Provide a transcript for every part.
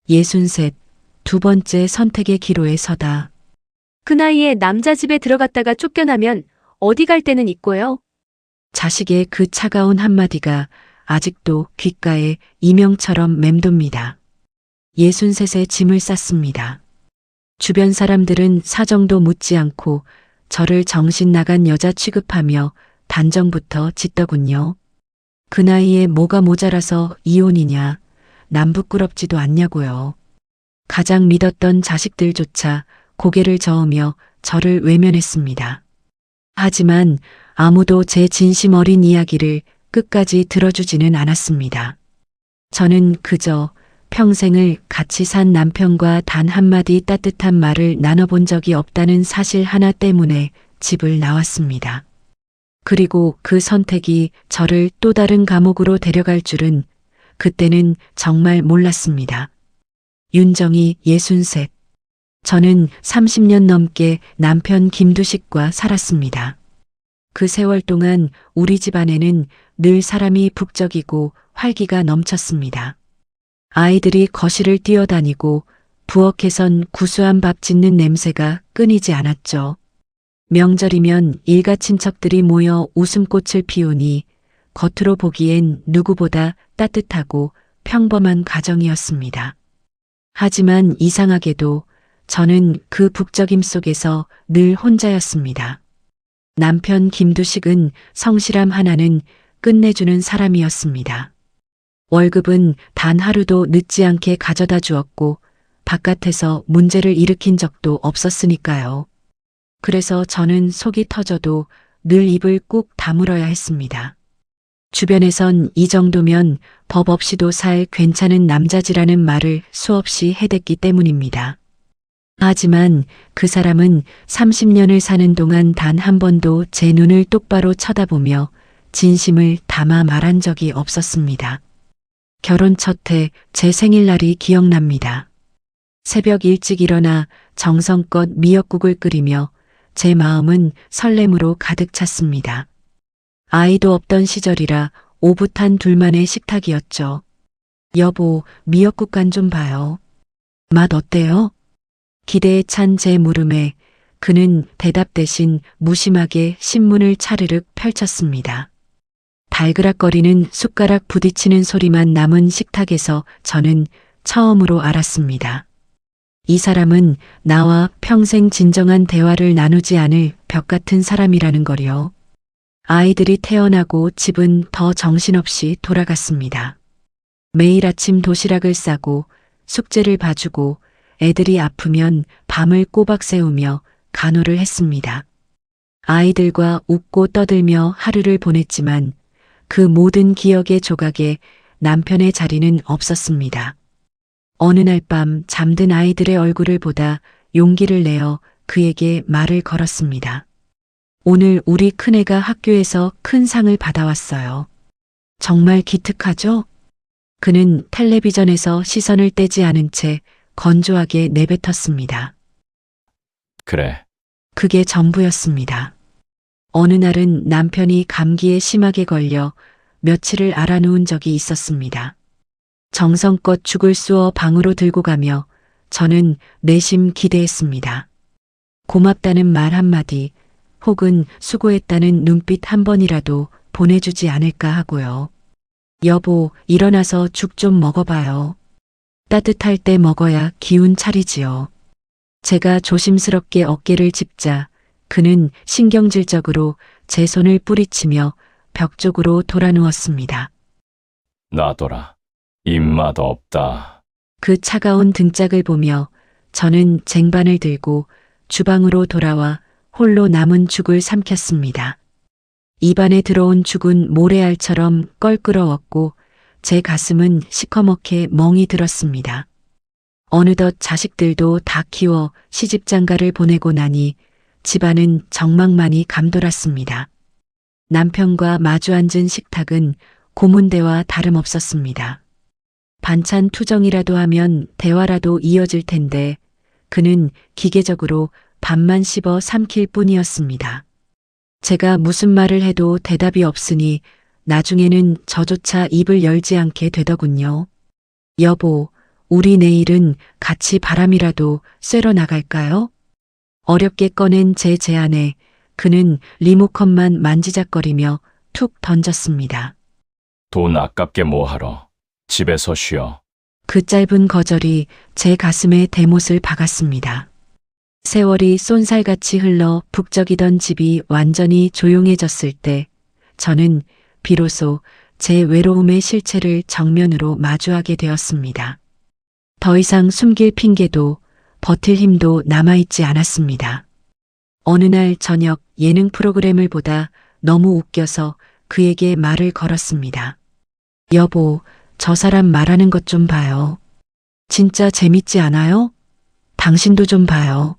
63, 두 번째 선택의 기로에 서다. 그 나이에 남자 집에 들어갔다가 쫓겨나면 어디 갈 데는 있고요. 자식의 그 차가운 한마디가 아직도 귓가에 이명처럼 맴돕니다. 63에 짐을 쌌습니다. 주변 사람들은 사정도 묻지 않고 저를 정신 나간 여자 취급하며 단정부터 짓더군요. 그 나이에 뭐가 모자라서 이혼이냐, 남 부끄럽지도 않냐고요. 가장 믿었던 자식들조차 고개를 저으며 저를 외면했습니다. 하지만 아무도 제 진심 어린 이야기를 끝까지 들어주지는 않았습니다. 저는 그저 평생을 같이 산 남편과 단 한마디 따뜻한 말을 나눠본 적이 없다는 사실 하나 때문에 집을 나왔습니다. 그리고 그 선택이 저를 또 다른 감옥으로 데려갈 줄은 그때는 정말 몰랐습니다. 윤정이 63. 저는 30년 넘게 남편 김두식과 살았습니다. 그 세월 동안 우리 집안에는 늘 사람이 북적이고 활기가 넘쳤습니다. 아이들이 거실을 뛰어다니고 부엌에선 구수한 밥 짓는 냄새가 끊이지 않았죠. 명절이면 일가 친척들이 모여 웃음꽃을 피우니 겉으로 보기엔 누구보다 따뜻하고 평범한 가정이었습니다. 하지만 이상하게도 저는 그 북적임 속에서 늘 혼자였습니다. 남편 김두식은 성실함 하나는 끝내주는 사람이었습니다. 월급은 단 하루도 늦지 않게 가져다 주었고 바깥에서 문제를 일으킨 적도 없었으니까요. 그래서 저는 속이 터져도 늘 입을 꾹 다물어야 했습니다. 주변에선 이 정도면 법 없이도 살 괜찮은 남자지라는 말을 수없이 해댔기 때문입니다. 하지만 그 사람은 30년을 사는 동안 단 한 번도 제 눈을 똑바로 쳐다보며 진심을 담아 말한 적이 없었습니다. 결혼 첫 해 제 생일날이 기억납니다. 새벽 일찍 일어나 정성껏 미역국을 끓이며 제 마음은 설렘으로 가득 찼습니다. 아이도 없던 시절이라 오붓한 둘만의 식탁이었죠. 여보, 미역국 간 좀 봐요. 맛 어때요? 기대에 찬 제 물음에 그는 대답 대신 무심하게 신문을 차르륵 펼쳤습니다. 달그락거리는 숟가락 부딪히는 소리만 남은 식탁에서 저는 처음으로 알았습니다. 이 사람은 나와 평생 진정한 대화를 나누지 않을 벽 같은 사람이라는 거요. 아이들이 태어나고 집은 더 정신없이 돌아갔습니다. 매일 아침 도시락을 싸고 숙제를 봐주고 애들이 아프면 밤을 꼬박 새우며 간호를 했습니다. 아이들과 웃고 떠들며 하루를 보냈지만 그 모든 기억의 조각에 남편의 자리는 없었습니다. 어느 날 밤 잠든 아이들의 얼굴을 보다 용기를 내어 그에게 말을 걸었습니다. 오늘 우리 큰애가 학교에서 큰 상을 받아왔어요. 정말 기특하죠? 그는 텔레비전에서 시선을 떼지 않은 채 건조하게 내뱉었습니다. 그래. 그게 전부였습니다. 어느 날은 남편이 감기에 심하게 걸려 며칠을 알아누운 적이 있었습니다. 정성껏 죽을 쑤어 방으로 들고 가며 저는 내심 기대했습니다. 고맙다는 말 한마디 혹은 수고했다는 눈빛 한 번이라도 보내주지 않을까 하고요. 여보, 일어나서 죽 좀 먹어봐요. 따뜻할 때 먹어야 기운 차리지요. 제가 조심스럽게 어깨를 짚자 그는 신경질적으로 제 손을 뿌리치며 벽 쪽으로 돌아 누웠습니다. 놔둬라. 입맛 없다. 그 차가운 등짝을 보며 저는 쟁반을 들고 주방으로 돌아와 홀로 남은 죽을 삼켰습니다. 입안에 들어온 죽은 모래알처럼 껄끄러웠고 제 가슴은 시커멓게 멍이 들었습니다. 어느덧 자식들도 다 키워 시집장가를 보내고 나니 집안은 정막만이 감돌았습니다. 남편과 마주 앉은 식탁은 고문대와 다름없었습니다. 반찬 투정이라도 하면 대화라도 이어질 텐데 그는 기계적으로 밥만 씹어 삼킬 뿐이었습니다. 제가 무슨 말을 해도 대답이 없으니 나중에는 저조차 입을 열지 않게 되더군요. 여보, 우리 내일은 같이 바람이라도 쐬러 나갈까요? 어렵게 꺼낸 제 제안에 그는 리모컨만 만지작거리며 툭 던졌습니다. 돈 아깝게 뭐하러. 집에서 쉬어. 그 짧은 거절이 제 가슴에 대못을 박았습니다. 세월이 쏜살같이 흘러 북적이던 집이 완전히 조용해졌을 때 저는 비로소 제 외로움의 실체를 정면으로 마주하게 되었습니다. 더 이상 숨길 핑계도 버틸 힘도 남아있지 않았습니다. 어느 날 저녁 예능 프로그램을 보다 너무 웃겨서 그에게 말을 걸었습니다. 여보, 저 사람 말하는 것 좀 봐요. 진짜 재밌지 않아요? 당신도 좀 봐요.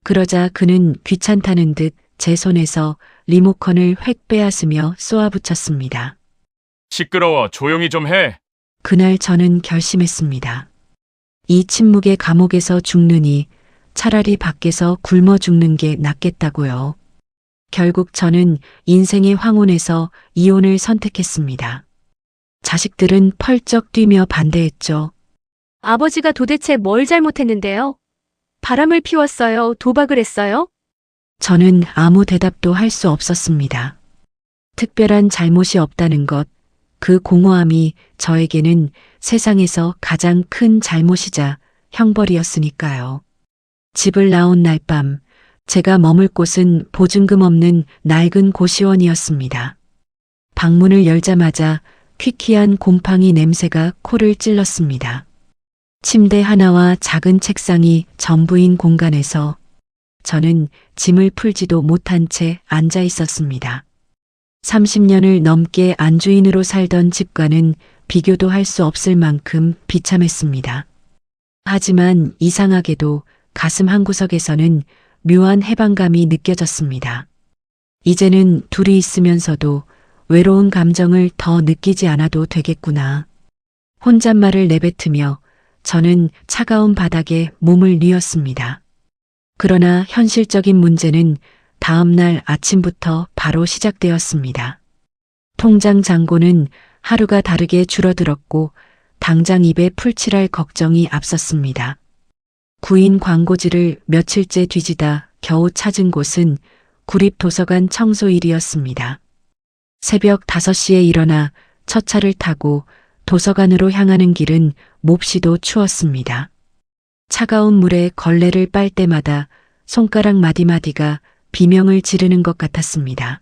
그러자 그는 귀찮다는 듯 제 손에서 리모컨을 획 빼앗으며 쏘아붙였습니다. 시끄러워. 조용히 좀 해. 그날 저는 결심했습니다. 이 침묵의 감옥에서 죽느니 차라리 밖에서 굶어 죽는 게 낫겠다고요. 결국 저는 인생의 황혼에서 이혼을 선택했습니다. 자식들은 펄쩍 뛰며 반대했죠. 아버지가 도대체 뭘 잘못했는데요? 바람을 피웠어요? 도박을 했어요? 저는 아무 대답도 할 수 없었습니다. 특별한 잘못이 없다는 것, 그 공허함이 저에게는 세상에서 가장 큰 잘못이자 형벌이었으니까요. 집을 나온 날 밤, 제가 머물 곳은 보증금 없는 낡은 고시원이었습니다. 방문을 열자마자 퀴퀴한 곰팡이 냄새가 코를 찔렀습니다. 침대 하나와 작은 책상이 전부인 공간에서 저는 짐을 풀지도 못한 채 앉아 있었습니다. 30년을 넘게 안주인으로 살던 집과는 비교도 할 수 없을 만큼 비참했습니다. 하지만 이상하게도 가슴 한구석에서는 묘한 해방감이 느껴졌습니다. 이제는 둘이 있으면서도 외로운 감정을 더 느끼지 않아도 되겠구나. 혼잣말을 내뱉으며 저는 차가운 바닥에 몸을 뉘었습니다. 그러나 현실적인 문제는 다음 날 아침부터 바로 시작되었습니다. 통장 잔고는 하루가 다르게 줄어들었고 당장 입에 풀칠할 걱정이 앞섰습니다. 구인 광고지를 며칠째 뒤지다 겨우 찾은 곳은 구립도서관 청소일이었습니다. 새벽 5시에 일어나 첫 차를 타고 도서관으로 향하는 길은 몹시도 추웠습니다. 차가운 물에 걸레를 빨 때마다 손가락 마디마디가 비명을 지르는 것 같았습니다.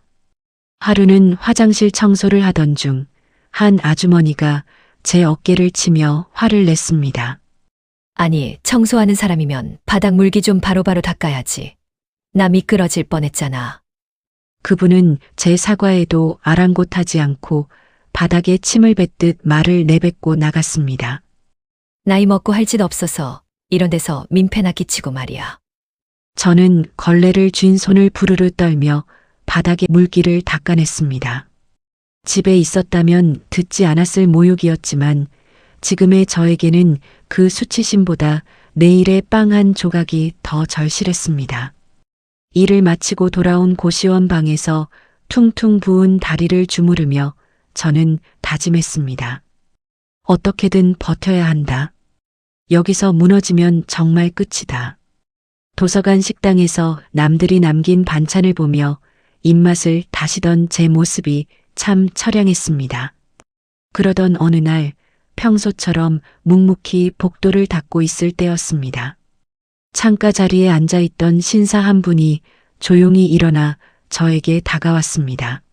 하루는 화장실 청소를 하던 중 한 아주머니가 제 어깨를 치며 화를 냈습니다. 아니, 청소하는 사람이면 바닥 물기 좀 바로바로 닦아야지. 나 미끄러질 뻔했잖아. 그분은 제 사과에도 아랑곳하지 않고 바닥에 침을 뱉듯 말을 내뱉고 나갔습니다. 나이 먹고 할 짓 없어서 이런 데서 민폐나 끼치고 말이야. 저는 걸레를 쥔 손을 부르르 떨며 바닥에 물기를 닦아냈습니다. 집에 있었다면 듣지 않았을 모욕이었지만 지금의 저에게는 그 수치심보다 내일의 빵 한 조각이 더 절실했습니다. 일을 마치고 돌아온 고시원 방에서 퉁퉁 부은 다리를 주무르며 저는 다짐했습니다. 어떻게든 버텨야 한다. 여기서 무너지면 정말 끝이다. 도서관 식당에서 남들이 남긴 반찬을 보며 입맛을 다시던 제 모습이 참 처량했습니다. 그러던 어느 날 평소처럼 묵묵히 복도를 닦고 있을 때였습니다. 창가 자리에 앉아있던 신사 한 분이 조용히 일어나 저에게 다가왔습니다.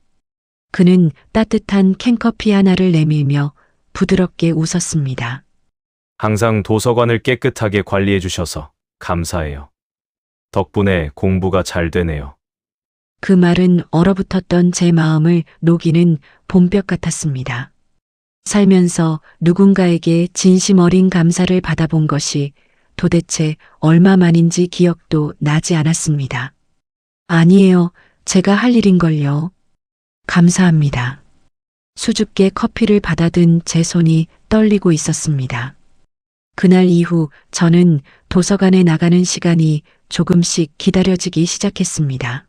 그는 따뜻한 캔커피 하나를 내밀며 부드럽게 웃었습니다. 항상 도서관을 깨끗하게 관리해 주셔서 감사해요. 덕분에 공부가 잘 되네요. 그 말은 얼어붙었던 제 마음을 녹이는 봄볕 같았습니다. 살면서 누군가에게 진심 어린 감사를 받아본 것이 도대체 얼마만인지 기억도 나지 않았습니다. 아니에요. 제가 할 일인걸요. 감사합니다. 수줍게 커피를 받아든 제 손이 떨리고 있었습니다. 그날 이후 저는 도서관에 나가는 시간이 조금씩 기다려지기 시작했습니다.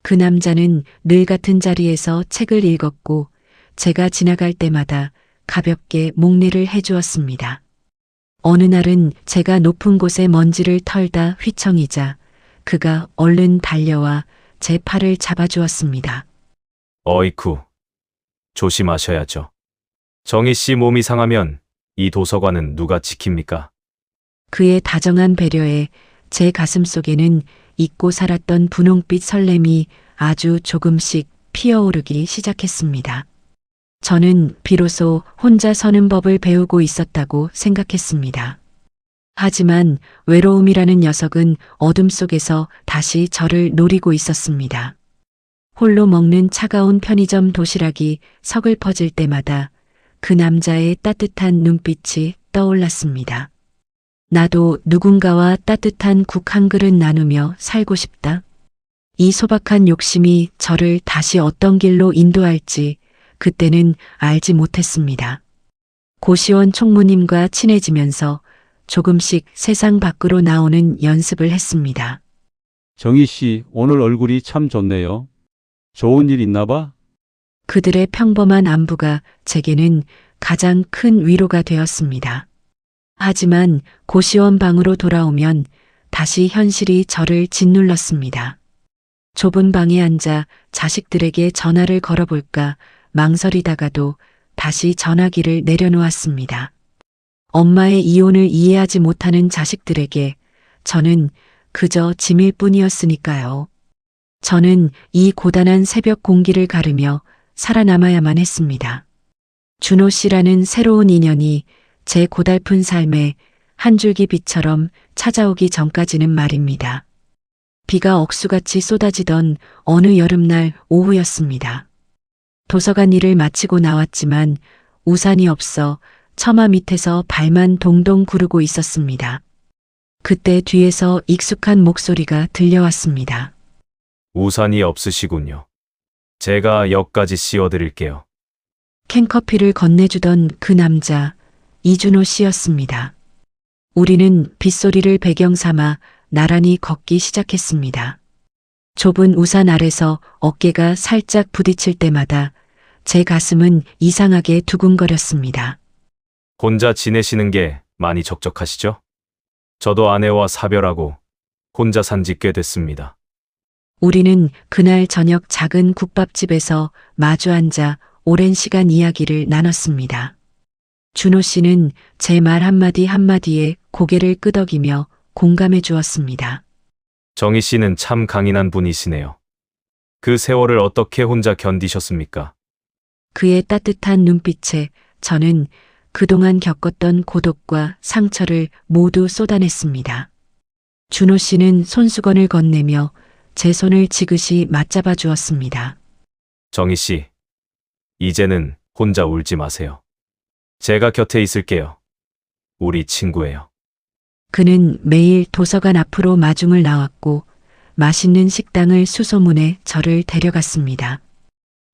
그 남자는 늘 같은 자리에서 책을 읽었고 제가 지나갈 때마다 가볍게 목례를 해주었습니다. 어느 날은 제가 높은 곳에 먼지를 털다 휘청이자 그가 얼른 달려와 제 팔을 잡아주었습니다. 어이쿠. 조심하셔야죠. 정희 씨 몸이 상하면 이 도서관은 누가 지킵니까? 그의 다정한 배려에 제 가슴 속에는 잊고 살았던 분홍빛 설렘이 아주 조금씩 피어오르기 시작했습니다. 저는 비로소 혼자 서는 법을 배우고 있었다고 생각했습니다. 하지만 외로움이라는 녀석은 어둠 속에서 다시 저를 노리고 있었습니다. 홀로 먹는 차가운 편의점 도시락이 서글퍼질 때마다 그 남자의 따뜻한 눈빛이 떠올랐습니다. 나도 누군가와 따뜻한 국 한 그릇 나누며 살고 싶다. 이 소박한 욕심이 저를 다시 어떤 길로 인도할지 그때는 알지 못했습니다. 고시원 총무님과 친해지면서 조금씩 세상 밖으로 나오는 연습을 했습니다. 정희 씨, 오늘 얼굴이 참 좋네요. 좋은 일 있나 봐? 그들의 평범한 안부가 제게는 가장 큰 위로가 되었습니다. 하지만 고시원 방으로 돌아오면 다시 현실이 저를 짓눌렀습니다. 좁은 방에 앉아 자식들에게 전화를 걸어볼까 망설이다가도 다시 전화기를 내려놓았습니다. 엄마의 이혼을 이해하지 못하는 자식들에게 저는 그저 짐일 뿐이었으니까요. 저는 이 고단한 새벽 공기를 가르며 살아남아야만 했습니다. 준호 씨라는 새로운 인연이 제 고달픈 삶에 한 줄기 빛처럼 찾아오기 전까지는 말입니다. 비가 억수같이 쏟아지던 어느 여름날 오후였습니다. 도서관 일을 마치고 나왔지만 우산이 없어 처마 밑에서 발만 동동 구르고 있었습니다. 그때 뒤에서 익숙한 목소리가 들려왔습니다. 우산이 없으시군요. 제가 역까지 씌워드릴게요. 캔커피를 건네주던 그 남자, 이준호 씨였습니다. 우리는 빗소리를 배경 삼아 나란히 걷기 시작했습니다. 좁은 우산 아래서 어깨가 살짝 부딪힐 때마다 제 가슴은 이상하게 두근거렸습니다. 혼자 지내시는 게 많이 적적하시죠? 저도 아내와 사별하고 혼자 산 지 꽤 됐습니다. 우리는 그날 저녁 작은 국밥집에서 마주 앉아 오랜 시간 이야기를 나눴습니다. 준호 씨는 제 말 한마디 한마디에 고개를 끄덕이며 공감해 주었습니다. 정희 씨는 참 강인한 분이시네요. 그 세월을 어떻게 혼자 견디셨습니까? 그의 따뜻한 눈빛에 저는 그동안 겪었던 고독과 상처를 모두 쏟아냈습니다. 준호 씨는 손수건을 건네며 제 손을 지그시 맞잡아 주었습니다. 정희 씨, 이제는 혼자 울지 마세요. 제가 곁에 있을게요. 우리 친구예요. 그는 매일 도서관 앞으로 마중을 나왔고 맛있는 식당을 수소문해 저를 데려갔습니다.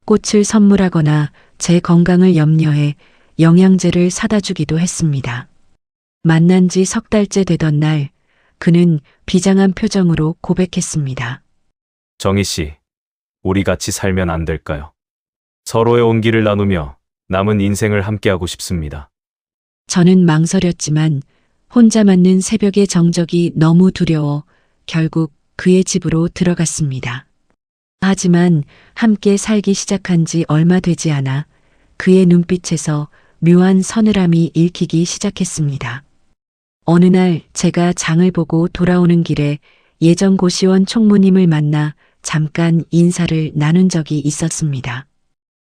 꽃을 선물하거나 제 건강을 염려해 영양제를 사다 주기도 했습니다. 만난 지 석 달째 되던 날 그는 비장한 표정으로 고백했습니다. 정희 씨, 우리 같이 살면 안 될까요? 서로의 온기를 나누며 남은 인생을 함께하고 싶습니다. 저는 망설였지만 혼자 맞는 새벽의 정적이 너무 두려워 결국 그의 집으로 들어갔습니다. 하지만 함께 살기 시작한 지 얼마 되지 않아 그의 눈빛에서 묘한 서늘함이 읽히기 시작했습니다. 어느 날 제가 장을 보고 돌아오는 길에 예전 고시원 총무님을 만나 잠깐 인사를 나눈 적이 있었습니다.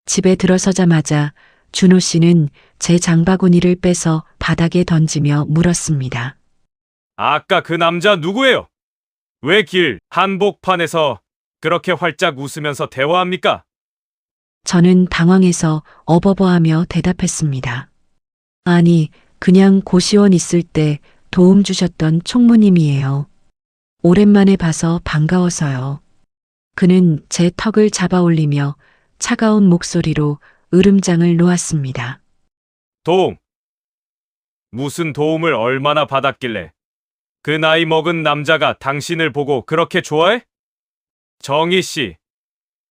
집에 들어서자마자 준호 씨는 제 장바구니를 빼서 바닥에 던지며 물었습니다. 아까 그 남자 누구예요? 왜 길 한복판에서 그렇게 활짝 웃으면서 대화합니까? 저는 당황해서 어버버하며 대답했습니다. 아니, 그냥 고시원 있을 때 도움 주셨던 총무님이에요. 오랜만에 봐서 반가워서요. 그는 제 턱을 잡아 올리며 차가운 목소리로 으름장을 놓았습니다. 도움? 무슨 도움을 얼마나 받았길래 그 나이 먹은 남자가 당신을 보고 그렇게 좋아해? 정희 씨,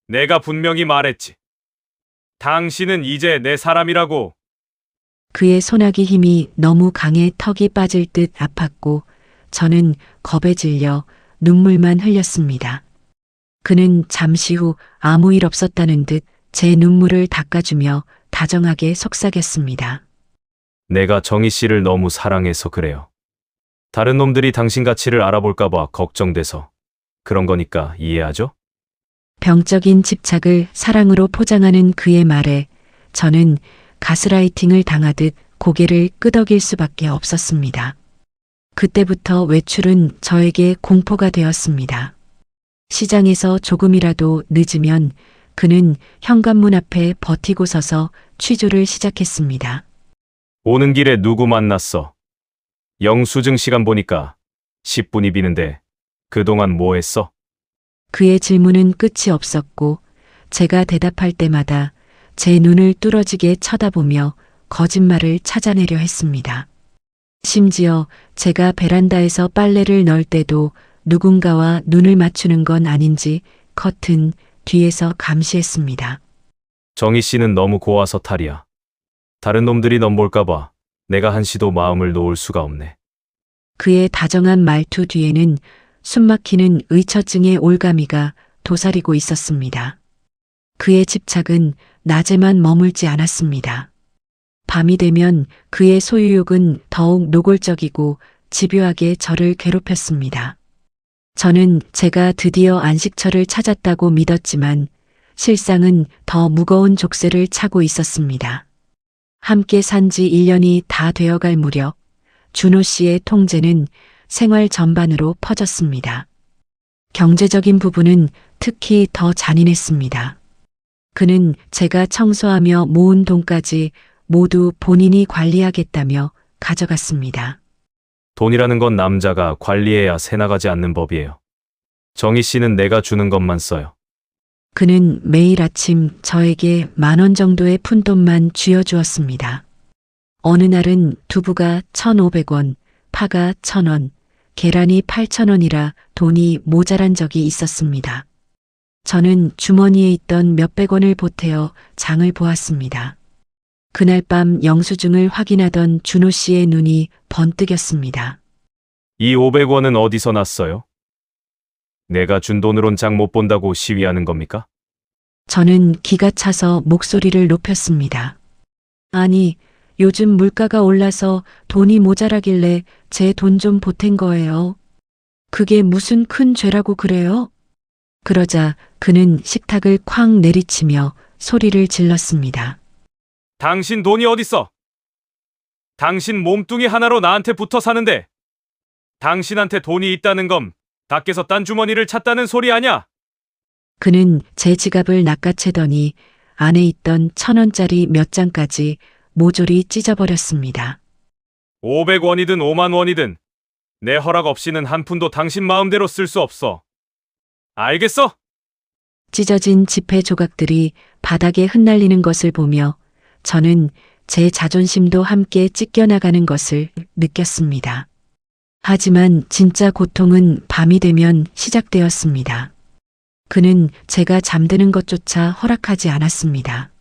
내가 분명히 말했지. 당신은 이제 내 사람이라고. 그의 소나기 힘이 너무 강해 턱이 빠질 듯 아팠고 저는 겁에 질려 눈물만 흘렸습니다. 그는 잠시 후 아무 일 없었다는 듯 제 눈물을 닦아주며 다정하게 속삭였습니다. 내가 정희 씨를 너무 사랑해서 그래요. 다른 놈들이 당신 가치를 알아볼까봐 걱정돼서 그런 거니까 이해하죠? 병적인 집착을 사랑으로 포장하는 그의 말에 저는 가스라이팅을 당하듯 고개를 끄덕일 수밖에 없었습니다. 그때부터 외출은 저에게 공포가 되었습니다. 시장에서 조금이라도 늦으면 그는 현관문 앞에 버티고 서서 취조를 시작했습니다. 오는 길에 누구 만났어? 영수증 시간 보니까 10분이 비는데 그동안 뭐 했어? 그의 질문은 끝이 없었고 제가 대답할 때마다 제 눈을 뚫어지게 쳐다보며 거짓말을 찾아내려 했습니다. 심지어 제가 베란다에서 빨래를 넣을 때도 누군가와 눈을 맞추는 건 아닌지 커튼 뒤에서 감시했습니다. 정희 씨는 너무 고와서 탈이야. 다른 놈들이 넌 볼까봐 내가 한시도 마음을 놓을 수가 없네. 그의 다정한 말투 뒤에는 숨막히는 의처증의 올가미가 도사리고 있었습니다. 그의 집착은 낮에만 머물지 않았습니다. 밤이 되면 그의 소유욕은 더욱 노골적이고 집요하게 저를 괴롭혔습니다. 저는 제가 드디어 안식처를 찾았다고 믿었지만 실상은 더 무거운 족쇄를 차고 있었습니다. 함께 산 지 1년이 다 되어갈 무렵 준호 씨의 통제는 생활 전반으로 퍼졌습니다. 경제적인 부분은 특히 더 잔인했습니다. 그는 제가 청소하며 모은 돈까지 모두 본인이 관리하겠다며 가져갔습니다. 돈이라는 건 남자가 관리해야 새나가지 않는 법이에요. 정희 씨는 내가 주는 것만 써요. 그는 매일 아침 저에게 10,000원 정도의 푼돈만 쥐어주었습니다. 어느 날은 두부가 1,500원, 파가 1,000원, 계란이 8,000원이라 돈이 모자란 적이 있었습니다. 저는 주머니에 있던 몇백 원을 보태어 장을 보았습니다. 그날 밤 영수증을 확인하던 준호 씨의 눈이 번뜩였습니다. 이 500원은 어디서 났어요? 내가 준 돈으론 장 못 본다고 시위하는 겁니까? 저는 기가 차서 목소리를 높였습니다. 아니, 요즘 물가가 올라서 돈이 모자라길래 제 돈 좀 보탠 거예요. 그게 무슨 큰 죄라고 그래요? 그러자 그는 식탁을 쾅 내리치며 소리를 질렀습니다. 당신 돈이 어딨어? 당신 몸뚱이 하나로 나한테 붙어 사는데 당신한테 돈이 있다는 건 밖에서 딴 주머니를 찾다는 소리 아냐? 그는 제 지갑을 낚아채더니 안에 있던 1,000원짜리 몇 장까지 모조리 찢어버렸습니다. 500원이든 5만 원이든 내 허락 없이는 한 푼도 당신 마음대로 쓸 수 없어. 알겠어? 찢어진 지폐 조각들이 바닥에 흩날리는 것을 보며 저는 제 자존심도 함께 찢겨나가는 것을 느꼈습니다. 하지만 진짜 고통은 밤이 되면 시작되었습니다. 그는 제가 잠드는 것조차 허락하지 않았습니다.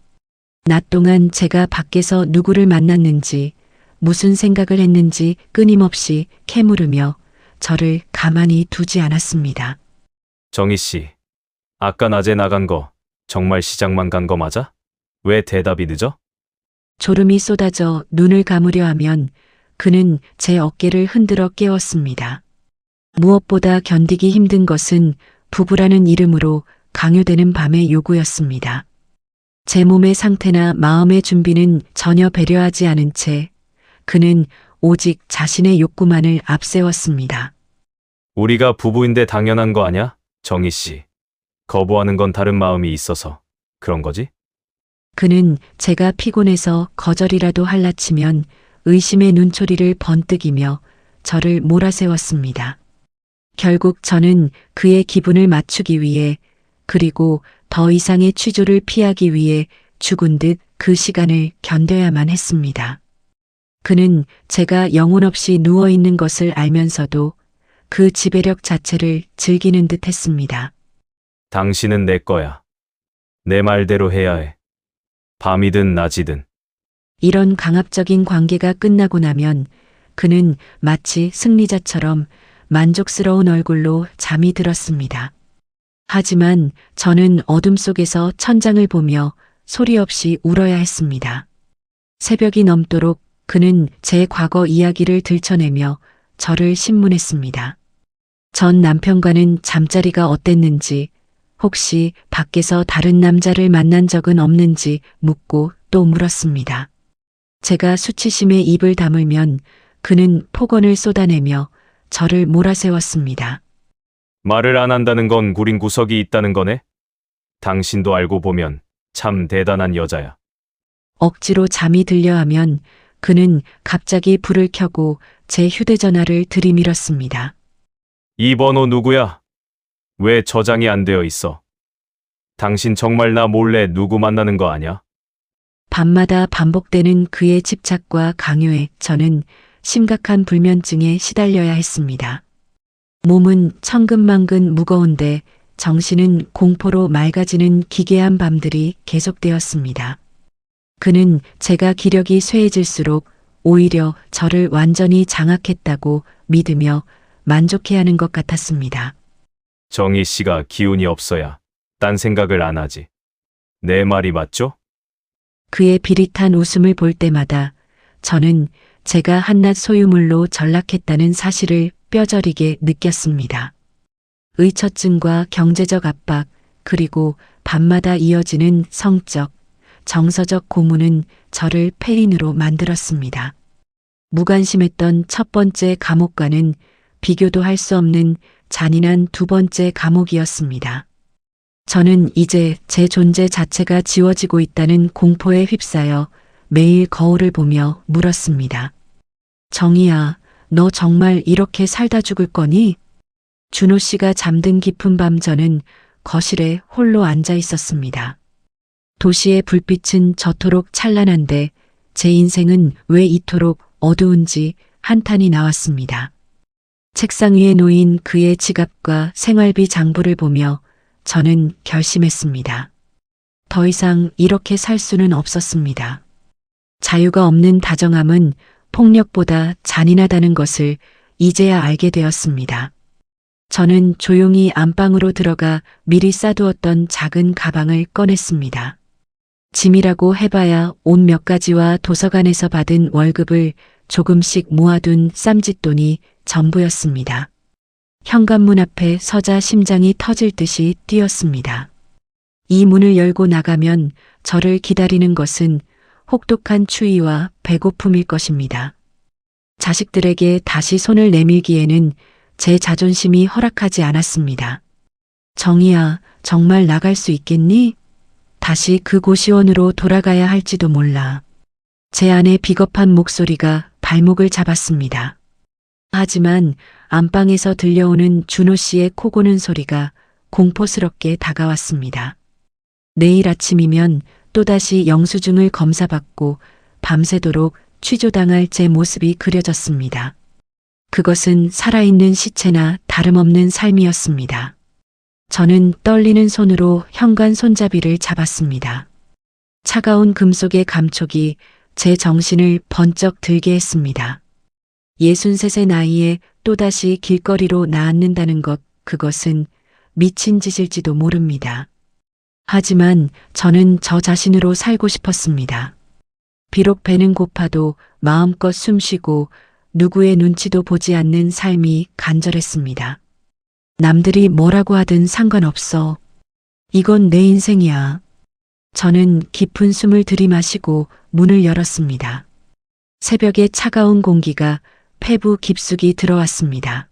낮 동안 제가 밖에서 누구를 만났는지, 무슨 생각을 했는지 끊임없이 캐물으며 저를 가만히 두지 않았습니다. 정희 씨, 아까 낮에 나간 거 정말 시장만 간 거 맞아? 왜 대답이 늦어? 졸음이 쏟아져 눈을 감으려 하면 그는 제 어깨를 흔들어 깨웠습니다. 무엇보다 견디기 힘든 것은 부부라는 이름으로 강요되는 밤의 요구였습니다. 제 몸의 상태나 마음의 준비는 전혀 배려하지 않은 채 그는 오직 자신의 욕구만을 앞세웠습니다. 우리가 부부인데 당연한 거 아냐? 정희 씨. 거부하는 건 다른 마음이 있어서 그런 거지? 그는 제가 피곤해서 거절이라도 할라치면 의심의 눈초리를 번뜩이며 저를 몰아세웠습니다. 결국 저는 그의 기분을 맞추기 위해 그리고 더 이상의 취조를 피하기 위해 죽은 듯 그 시간을 견뎌야만 했습니다. 그는 제가 영혼 없이 누워있는 것을 알면서도 그 지배력 자체를 즐기는 듯 했습니다. 당신은 내 거야. 내 말대로 해야 해. 밤이든 낮이든. 이런 강압적인 관계가 끝나고 나면 그는 마치 승리자처럼 만족스러운 얼굴로 잠이 들었습니다. 하지만 저는 어둠 속에서 천장을 보며 소리 없이 울어야 했습니다. 새벽이 넘도록 그는 제 과거 이야기를 들춰내며 저를 신문했습니다. 전 남편과는 잠자리가 어땠는지, 혹시 밖에서 다른 남자를 만난 적은 없는지 묻고 또 물었습니다. 제가 수치심에 입을 다물면 그는 폭언을 쏟아내며 저를 몰아세웠습니다. 말을 안 한다는 건 구린 구석이 있다는 거네? 당신도 알고 보면 참 대단한 여자야. 억지로 잠이 들려 하면 그는 갑자기 불을 켜고 제 휴대전화를 들이밀었습니다. 이 번호 누구야? 왜 저장이 안 되어 있어? 당신 정말 나 몰래 누구 만나는 거 아냐? 밤마다 반복되는 그의 집착과 강요에 저는 심각한 불면증에 시달려야 했습니다. 몸은 천근만근 무거운데 정신은 공포로 맑아지는 기괴한 밤들이 계속되었습니다. 그는 제가 기력이 쇠해질수록 오히려 저를 완전히 장악했다고 믿으며 만족해하는 것 같았습니다. 정희 씨가 기운이 없어야 딴 생각을 안 하지. 내 말이 맞죠? 그의 비릿한 웃음을 볼 때마다 저는 제가 한낱 소유물로 전락했다는 사실을 뼈저리게 느꼈습니다. 의처증과 경제적 압박, 그리고 밤마다 이어지는 성적, 정서적 고문은 저를 폐인으로 만들었습니다. 무관심했던 첫 번째 감옥과는 비교도 할 수 없는 잔인한 두 번째 감옥이었습니다. 저는 이제 제 존재 자체가 지워지고 있다는 공포에 휩싸여 매일 거울을 보며 물었습니다. 정희야, 너 정말 이렇게 살다 죽을 거니? 준호 씨가 잠든 깊은 밤 저는 거실에 홀로 앉아 있었습니다. 도시의 불빛은 저토록 찬란한데 제 인생은 왜 이토록 어두운지 한탄이 나왔습니다. 책상 위에 놓인 그의 지갑과 생활비 장부를 보며 저는 결심했습니다. 더 이상 이렇게 살 수는 없었습니다. 자유가 없는 다정함은 폭력보다 잔인하다는 것을 이제야 알게 되었습니다. 저는 조용히 안방으로 들어가 미리 싸두었던 작은 가방을 꺼냈습니다. 짐이라고 해봐야 옷 몇 가지와 도서관에서 받은 월급을 조금씩 모아둔 쌈짓돈이 전부였습니다. 현관문 앞에 서자 심장이 터질 듯이 뛰었습니다. 이 문을 열고 나가면 저를 기다리는 것은 혹독한 추위와 배고픔일 것입니다. 자식들에게 다시 손을 내밀기에는 제 자존심이 허락하지 않았습니다. 정희야, 정말 나갈 수 있겠니? 다시 그 고시원으로 돌아가야 할지도 몰라. 제 안의 비겁한 목소리가 발목을 잡았습니다. 하지만 안방에서 들려오는 준호 씨의 코 고는 소리가 공포스럽게 다가왔습니다. 내일 아침이면 또다시 영수증을 검사받고 밤새도록 취조당할 제 모습이 그려졌습니다. 그것은 살아있는 시체나 다름없는 삶이었습니다. 저는 떨리는 손으로 현관 손잡이를 잡았습니다. 차가운 금속의 감촉이 제 정신을 번쩍 들게 했습니다. 63세 나이에 또다시 길거리로 나앉는다는 것, 그것은 미친 짓일지도 모릅니다. 하지만 저는 저 자신으로 살고 싶었습니다. 비록 배는 고파도 마음껏 숨쉬고 누구의 눈치도 보지 않는 삶이 간절했습니다. 남들이 뭐라고 하든 상관없어. 이건 내 인생이야. 저는 깊은 숨을 들이마시고 문을 열었습니다. 새벽의 차가운 공기가 폐부 깊숙이 들어왔습니다.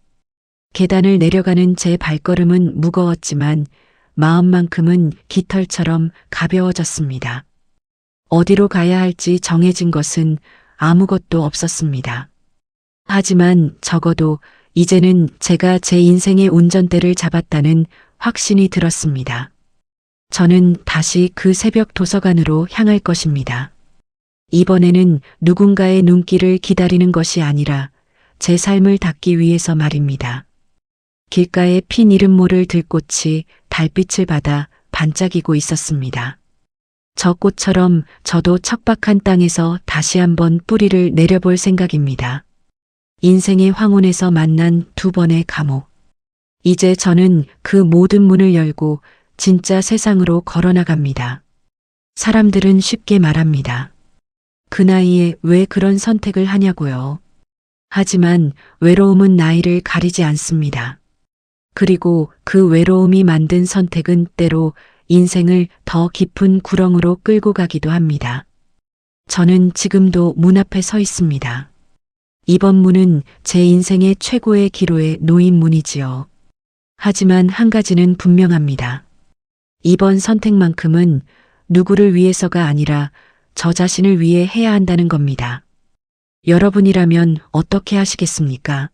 계단을 내려가는 제 발걸음은 무거웠지만 마음만큼은 깃털처럼 가벼워졌습니다. 어디로 가야 할지 정해진 것은 아무것도 없었습니다. 하지만 적어도 이제는 제가 제 인생의 운전대를 잡았다는 확신이 들었습니다. 저는 다시 그 새벽 도서관으로 향할 것입니다. 이번에는 누군가의 눈길을 기다리는 것이 아니라 제 삶을 닦기 위해서 말입니다. 길가에 핀 이름 모를 들꽃이 달빛을 받아 반짝이고 있었습니다. 저 꽃처럼 저도 척박한 땅에서 다시 한번 뿌리를 내려볼 생각입니다. 인생의 황혼에서 만난 두 번의 감옥. 이제 저는 그 모든 문을 열고 진짜 세상으로 걸어나갑니다. 사람들은 쉽게 말합니다. 그 나이에 왜 그런 선택을 하냐고요. 하지만 외로움은 나이를 가리지 않습니다. 그리고 그 외로움이 만든 선택은 때로 인생을 더 깊은 구렁으로 끌고 가기도 합니다. 저는 지금도 문 앞에 서 있습니다. 이번 문은 제 인생의 최고의 기로에 놓인 문이지요. 하지만 한 가지는 분명합니다. 이번 선택만큼은 누구를 위해서가 아니라 저 자신을 위해 해야 한다는 겁니다. 여러분이라면 어떻게 하시겠습니까?